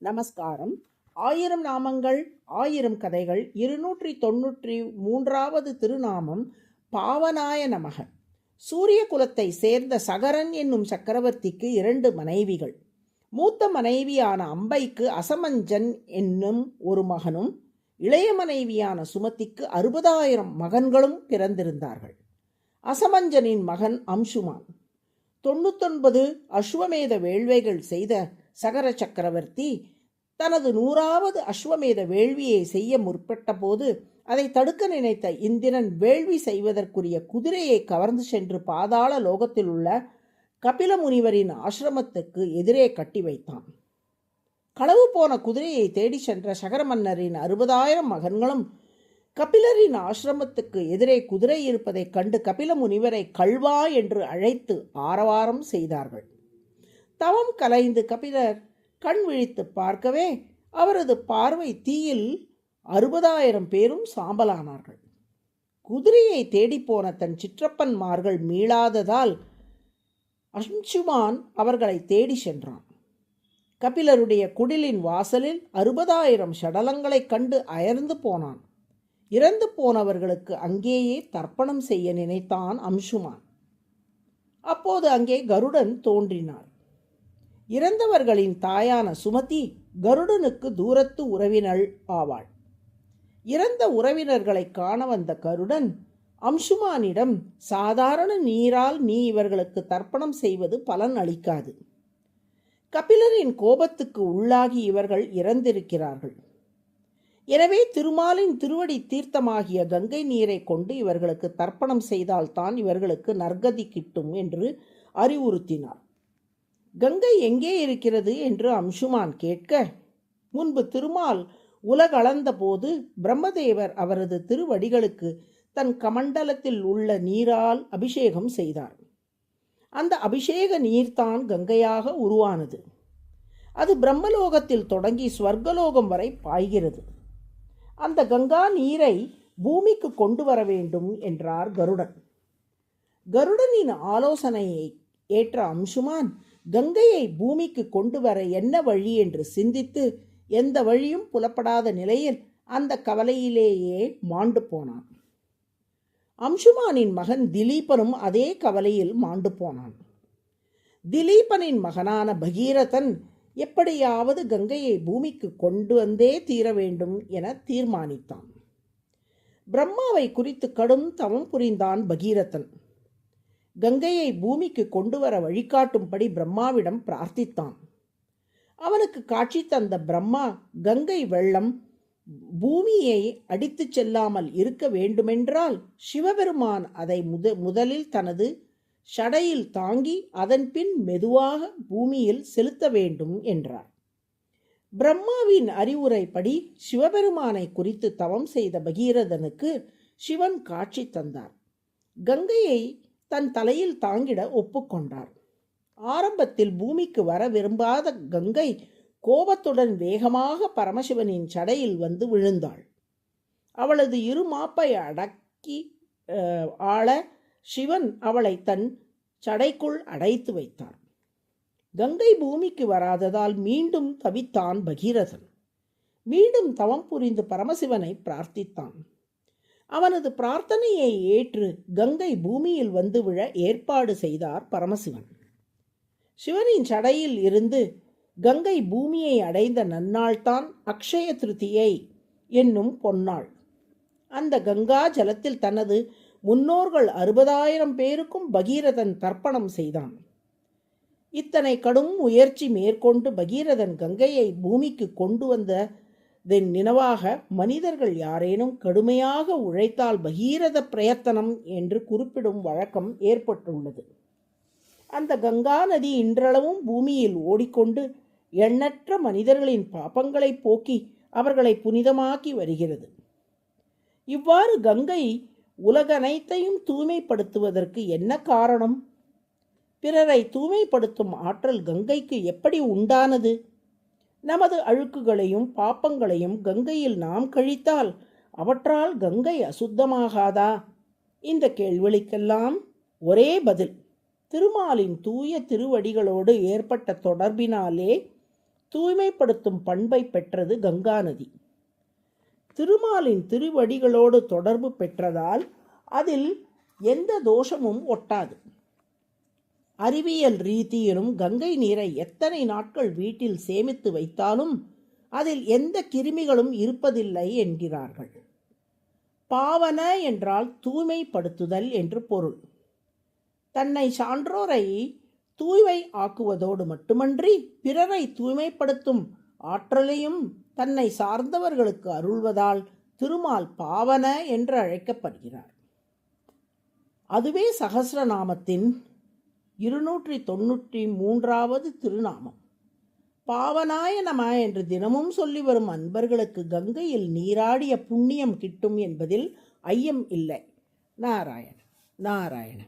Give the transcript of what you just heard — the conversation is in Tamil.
நமஸ்காரம். 1000 நாமங்கள் 1000 கதைகள் 293வது திருநாமம் பாவனாய நமக. சூரிய குலத்தை சேர்ந்த சகரன் என்னும் சக்கரவர்த்திக்கு 2 மனைவிகள். மூத்த மனைவியான அம்பைக்கு அசமஞ்சன் என்னும் ஒரு மகனும் இளைய மனைவியான சுமதிக்கு 60,000 மகன்களும் பிறந்திருந்தார்கள். அசமஞ்சனின் மகன் அம்சுமான் 99 அஸ்வமேத வேள்வைகள் செய்த சகர சக்கரவர்த்தி தனது 100வது அஸ்வமேத வேள்வியை செய்ய முற்பட்ட போது அதை தடுக்க நினைத்த இந்திரன் வேள்வி செய்வதற்குரிய குதிரையை கவர்ந்து சென்று பாதாள லோகத்தில் உள்ள கபில முனிவரின் ஆசிரமத்துக்கு எதிரே கட்டி வைத்தான். களவு போன குதிரையை தேடி சென்ற சகர மன்னரின் 60,000 மகன்களும் கபிலரின் ஆசிரமத்துக்கு எதிரே குதிரை இருப்பதைக் கண்டு கபில முனிவரை கள்வா என்று அழைத்து ஆரவாரம் செய்தார்கள். தவம் கலைந்து கபிலர் கண் விழித்து பார்க்கவே அவரது பார்வை தீயில் 60,000 பேரும் சாம்பலானார்கள். குதிரையை தேடிப்போன தன் சிற்றப்பன்மார்கள் மீளாததால் அம்சுமான் அவர்களை தேடி சென்றான். கபிலருடைய குடிலின் வாசலில் 60,000 சடலங்களைக் கண்டு அயர்ந்து போனான். இறந்து போனவர்களுக்கு அங்கேயே தர்ப்பணம் செய்ய நினைத்தான் அம்சுமான். அப்போது அங்கே கருடன் தோன்றினார். இறந்தவர்களின் தாயான சுமதி கருடனுக்கு தூரத்து உறவினள் ஆவாள். இறந்த உறவினர்களை காண வந்த கருடன் அம்சுமானிடம், சாதாரண நீரால் நீ இவர்களுக்கு தர்ப்பணம் செய்வது பலன் அளிக்காது. கபிலரின் கோபத்துக்கு உள்ளாகி இவர்கள் இறந்திருக்கிறார்கள். எனவே திருமாலின் திருவடி தீர்த்தமாகிய கங்கை நீரை கொண்டு இவர்களுக்கு தர்ப்பணம் செய்தால்தான் இவர்களுக்கு நற்கதி கிட்டும் என்று அறிவுறுத்தினார். கங்கை எங்கே இருக்கிறது என்று அம்சுமான் கேட்க, முன்பு திருமால் உலகளந்த போது பிரம்மதேவர் அவரது திருவடிகளுக்கு தன் கமண்டலத்தில் உள்ள நீரால் அபிஷேகம் செய்தார். அந்த அபிஷேக நீர்தான் கங்கையாக உருவானது. அது பிரம்மலோகத்தில் தொடங்கி ஸ்வர்கலோகம் வரை பாய்கிறது. அந்த கங்கா நீரை பூமிக்கு கொண்டு வர வேண்டும் என்றார் கருடன். கருடனின் ஆலோசனையை ஏற்ற அம்சுமான் கங்கையை பூமிக்கு கொண்டு வர என்ன வழி என்று சிந்தித்து எந்த வழியும் புலப்படாத நிலையில் அந்த கவலையிலேயே மாண்டு போனான். அம்சுமானின் மகன் திலீபனும் அதே கவலையில் மாண்டு போனான். திலீபனின் மகனான பகீரதன் எப்படியாவது கங்கையை பூமிக்கு கொண்டு வந்தே தீர வேண்டும் என தீர்மானித்தான். பிரம்மாவை குறித்து கடும் தவம் புரிந்தான் பகீரதன். கங்கையை பூமிக்கு கொண்டு வர வழிகாட்டும்படி பிரம்மாவிடம் பிரார்த்தித்தான். அவனுக்கு காட்சி தந்த பிரம்மா, கங்கை வெள்ளம் பூமியை அடித்து செல்லாமல் இருக்க வேண்டுமென்றால் சிவபெருமான் அதை முதலில் தனது ஷடையில் தாங்கி அதன் பின் மெதுவாக பூமியில் செலுத்த வேண்டும் என்றார். பிரம்மாவின் அறிவுரைப்படி சிவபெருமானை குறித்து தவம் செய்த பகீரதனுக்கு சிவன் காட்சி தந்தார். கங்கையை தன் தலையில் தாங்கிட ஒப்புக்கொண்டார். ஆரம்பத்தில் பூமிக்கு வர விரும்பாத கங்கை கோபத்துடன் வேகமாக பரமசிவனின் சடையில் வந்து விழுந்தாள். அவளது இருமாப்பை அடக்கி ஆள சிவன் அவளை தன் சடைக்குள் அடைத்து வைத்தார். கங்கை பூமிக்கு வராததால் மீண்டும் தவித்தான் பகீரதன். மீண்டும் தவம் புரிந்து பரமசிவனை பிரார்த்தித்தான். அவனது பிரார்த்தனையை ஏற்று கங்கை பூமியில் வந்து விழ ஏற்பாடு செய்தார் பரமசிவன். சிவனின் சடையில் இருந்து கங்கை பூமியை அடைந்த நன்னாள்தான் அக்ஷய திருதியை என்னும் பொன்னாள். அந்த கங்கா ஜலத்தில் தனது முன்னோர்கள் 60,000 பேருக்கும் பகீரதன் தர்ப்பணம் செய்தான். இத்தனை கடும் முயற்சி மேற்கொண்டு பகீரதன் கங்கையை பூமிக்கு கொண்டு வந்ததன் நினைவாக மனிதர்கள் யாரேனும் கடுமையாக உழைத்தால் பகீரத பிரயத்தனம் என்று குறிப்பிடும் வழக்கம் ஏற்பட்டுள்ளது. அந்த கங்கா நதி இன்றளவும் பூமியில் ஓடிக்கொண்டு எண்ணற்ற மனிதர்களின் பாபங்களை போக்கி அவர்களை புனிதமாக்கி வருகிறது. இவ்வாறு கங்கை உலகனைத்தையும் தூய்மைப்படுத்துவதற்கு என்ன காரணம்? பிறரை தூய்மைப்படுத்தும் ஆற்றல் கங்கைக்கு எப்படி உண்டானது? நமது அழுக்குகளையும் பாப்பங்களையும் கங்கையில் நாம் கழித்தால் அவற்றால் கங்கை அசுத்தமாகாதா? இந்த கேள்விகளுக்கெல்லாம் ஒரே பதில். திருமாலின் தூய திருவடிகளோடு ஏற்பட்ட தொடர்பினாலே தூய்மைப்படுத்தும் பண்பை பெற்றது கங்கா நதி. திருமாலின் திருவடிகளோடு தொடர்பு பெற்றதால் அதில் எந்த தோஷமும் ஒட்டாது. அறிவியல் ரீதியிலும் கங்கை நீரை எத்தனை நாட்கள் வீட்டில் சேமித்து வைத்தாலும் அதில் எந்த கிருமிகளும் இருப்பதில்லை என்கிறார்கள். பாவன என்றால் தூய்மைப்படுத்துதல் என்று பொருள். தன்னை சான்றோரை தூய்மை ஆக்குவதோடு மட்டுமன்றி பிறரை தூய்மைப்படுத்தும் ஆற்றலையும் தன்னை சார்ந்தவர்களுக்கு அருள்வதால் திருமால் பாவன என்று அழைக்கப்படுகிறார். அதுவே சகஸ்ரநாமத்தின் 293வது திருநாமம். பாவனாய நம என்று தினமும் சொல்லி வரும் அன்பர்களுக்கு கங்கையில் நீராடிய புண்ணியம் கிட்டும் என்பதில் ஐயம் இல்லை. நாராயண நாராயண.